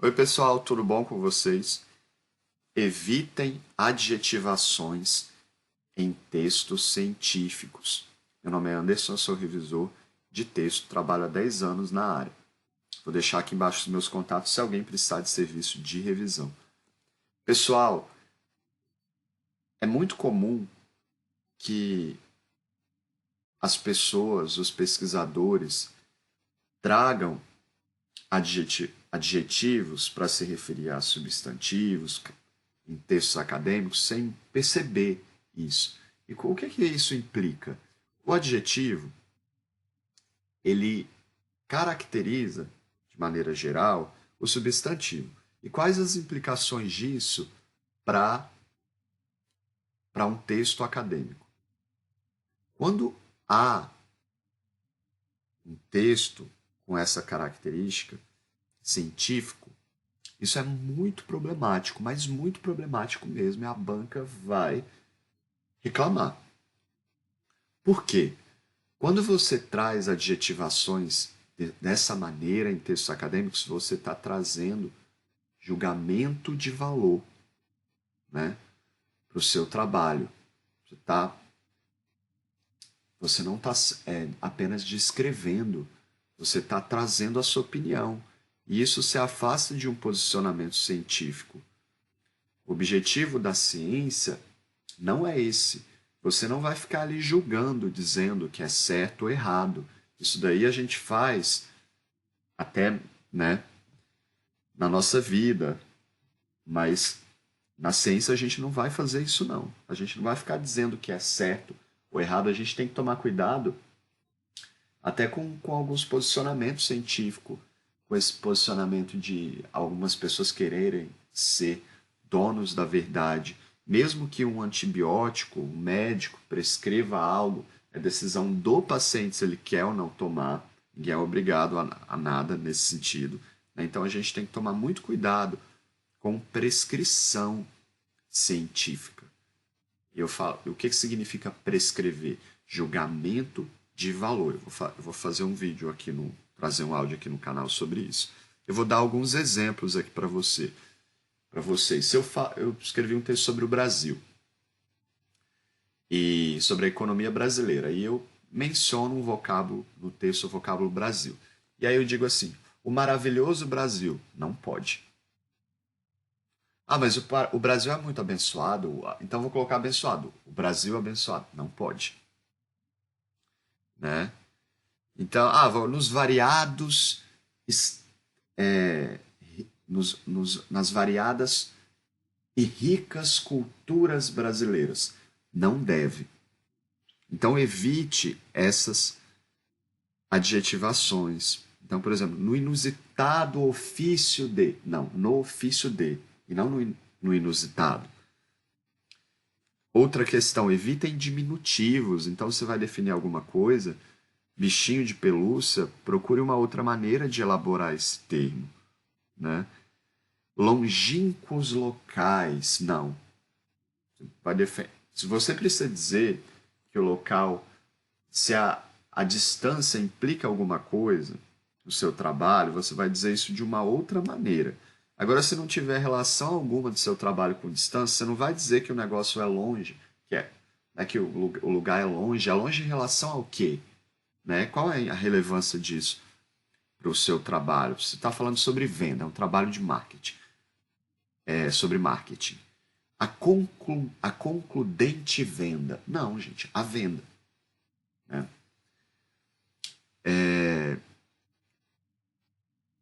Oi, pessoal, tudo bom com vocês? Evitem adjetivações em textos científicos. Meu nome é Anderson, sou revisor de texto, trabalho há 10 anos na área. Vou deixar aqui embaixo os meus contatos se alguém precisar de serviço de revisão. Pessoal, é muito comum que as pessoas, os pesquisadores, tragam adjetivos para se referir a substantivos em textos acadêmicos sem perceber isso. E o que isso implica? O adjetivo, ele caracteriza, de maneira geral, o substantivo. E quais as implicações disso para um texto acadêmico? Quando há um texto com essa característica científico, isso é muito problemático, mas muito problemático mesmo, e a banca vai reclamar. Por quê? Quando você traz adjetivações dessa maneira em textos acadêmicos, você está trazendo julgamento de valor, né, para o seu trabalho. Você não está apenas descrevendo, você está trazendo a sua opinião. E isso se afasta de um posicionamento científico. O objetivo da ciência não é esse. Você não vai ficar ali julgando, dizendo que é certo ou errado. Isso daí a gente faz até, né, na nossa vida, mas na ciência a gente não vai fazer isso não. A gente não vai ficar dizendo que é certo ou errado. A gente tem que tomar cuidado até com alguns posicionamentos científicos, com esse posicionamento de algumas pessoas quererem ser donos da verdade. Mesmo que um antibiótico, um médico prescreva algo, é decisão do paciente se ele quer ou não tomar. Ninguém é obrigado a nada nesse sentido. Né? Então a gente tem que tomar muito cuidado com prescrição científica. Eu falo, o que significa prescrever? Julgamento de valor. Eu vou fazer um vídeo aqui trazer um áudio aqui no canal sobre isso. Eu vou dar alguns exemplos aqui para vocês. Se eu escrevi um texto sobre o Brasil e sobre a economia brasileira, e eu menciono um vocábulo no texto, o vocábulo Brasil. E aí eu digo assim: o maravilhoso Brasil. Não pode. Ah, mas o Brasil é muito abençoado, então vou colocar abençoado. O Brasil é abençoado. Não pode. Né? Então, nos variados, é, nas variadas e ricas culturas brasileiras. Não deve. Então, evite essas adjetivações. Então, por exemplo, no inusitado ofício de. Não, no ofício de. E não no inusitado. Outra questão, evitem diminutivos. Então, você vai definir alguma coisa, bichinho de pelúcia, procure uma outra maneira de elaborar esse termo. Né? Longínquos locais, não. Se você precisa dizer que o local, se a distância implica alguma coisa no seu trabalho, você vai dizer isso de uma outra maneira. Agora, se não tiver relação alguma do seu trabalho com distância, você não vai dizer que o negócio é longe, que o lugar é longe em relação ao quê? Né? Qual é a relevância disso para o seu trabalho? Você está falando sobre venda, é um trabalho de marketing, sobre marketing. A concludente venda. Não, gente, a venda. Né?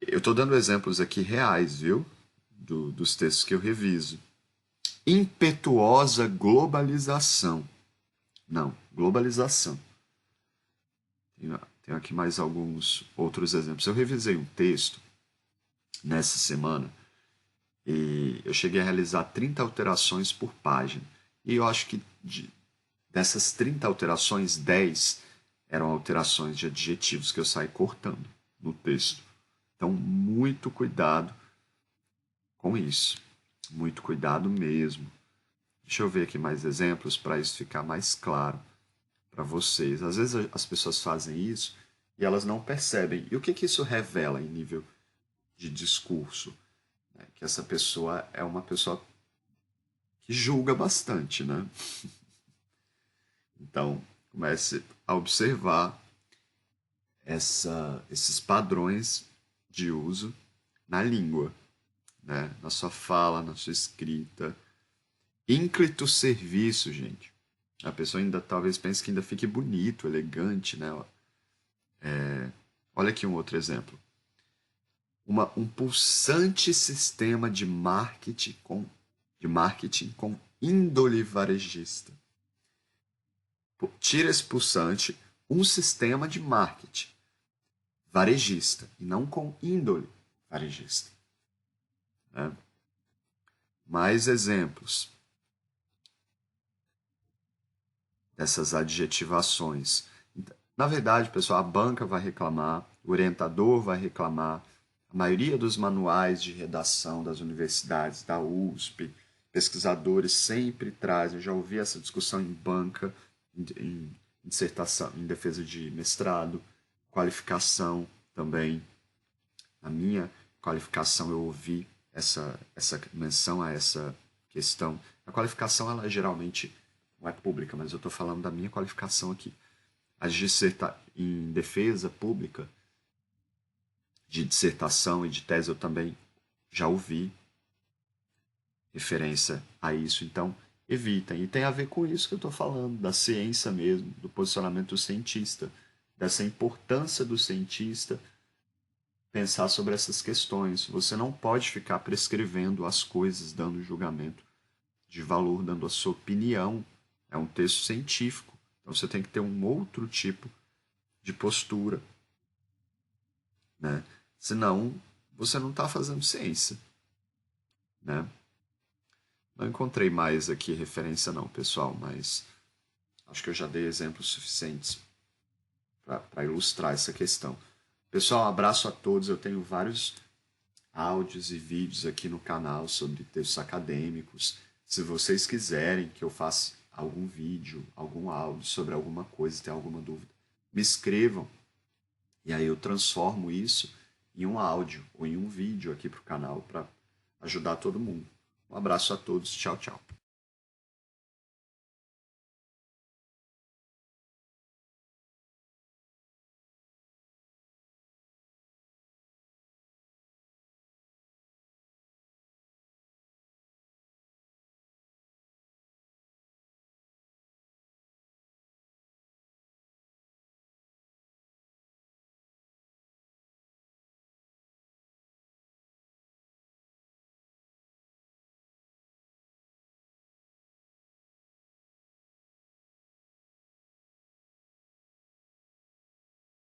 Eu estou dando exemplos aqui reais, viu? Dos textos que eu reviso. Impetuosa globalização. Não, globalização. Tenho aqui mais alguns outros exemplos. Eu revisei um texto nessa semana e eu cheguei a realizar 30 alterações por página. E eu acho que dessas 30 alterações, 10 eram alterações de adjetivos que eu saí cortando no texto. Então, muito cuidado com isso. Muito cuidado mesmo. Deixa eu ver aqui mais exemplos para isso ficar mais claro para vocês. Às vezes as pessoas fazem isso e elas não percebem. E o que isso revela em nível de discurso? né? Que essa pessoa é uma pessoa que julga bastante, né? Então, comece a observar esses padrões de uso na língua, né? Na sua fala, na sua escrita. Ínclito serviço, gente. A pessoa ainda talvez pense que ainda fique bonito, elegante, né? Olha aqui um outro exemplo. Um pulsante sistema de marketing com índole varejista. Tira esse pulsante, um sistema de marketing varejista, e não com índole varejista. Né? Mais exemplos dessas adjetivações. Na verdade, pessoal, a banca vai reclamar, o orientador vai reclamar, a maioria dos manuais de redação das universidades, da USP, pesquisadores sempre trazem, eu já ouvi essa discussão em banca, em dissertação, em defesa de mestrado, qualificação também. Na minha qualificação eu ouvi essa menção a essa questão. A qualificação, ela geralmente não é pública, mas eu estou falando da minha qualificação aqui. Em defesa pública, de dissertação e de tese, eu também já ouvi referência a isso. Então, evitem. E tem a ver com isso que eu estou falando, da ciência mesmo, do posicionamento do cientista, dessa importância do cientista pensar sobre essas questões. Você não pode ficar prescrevendo as coisas, dando julgamento de valor, dando a sua opinião. É um texto científico. Então você tem que ter um outro tipo de postura, né? Senão, você não está fazendo ciência, né? Não encontrei mais aqui referência não, pessoal, mas acho que eu já dei exemplos suficientes para ilustrar essa questão. Pessoal, um abraço a todos. Eu tenho vários áudios e vídeos aqui no canal sobre textos acadêmicos. Se vocês quiserem que eu faça algum vídeo, algum áudio sobre alguma coisa, tem alguma dúvida, me escrevam. E aí eu transformo isso em um áudio ou em um vídeo aqui para o canal para ajudar todo mundo. Um abraço a todos. Tchau, tchau.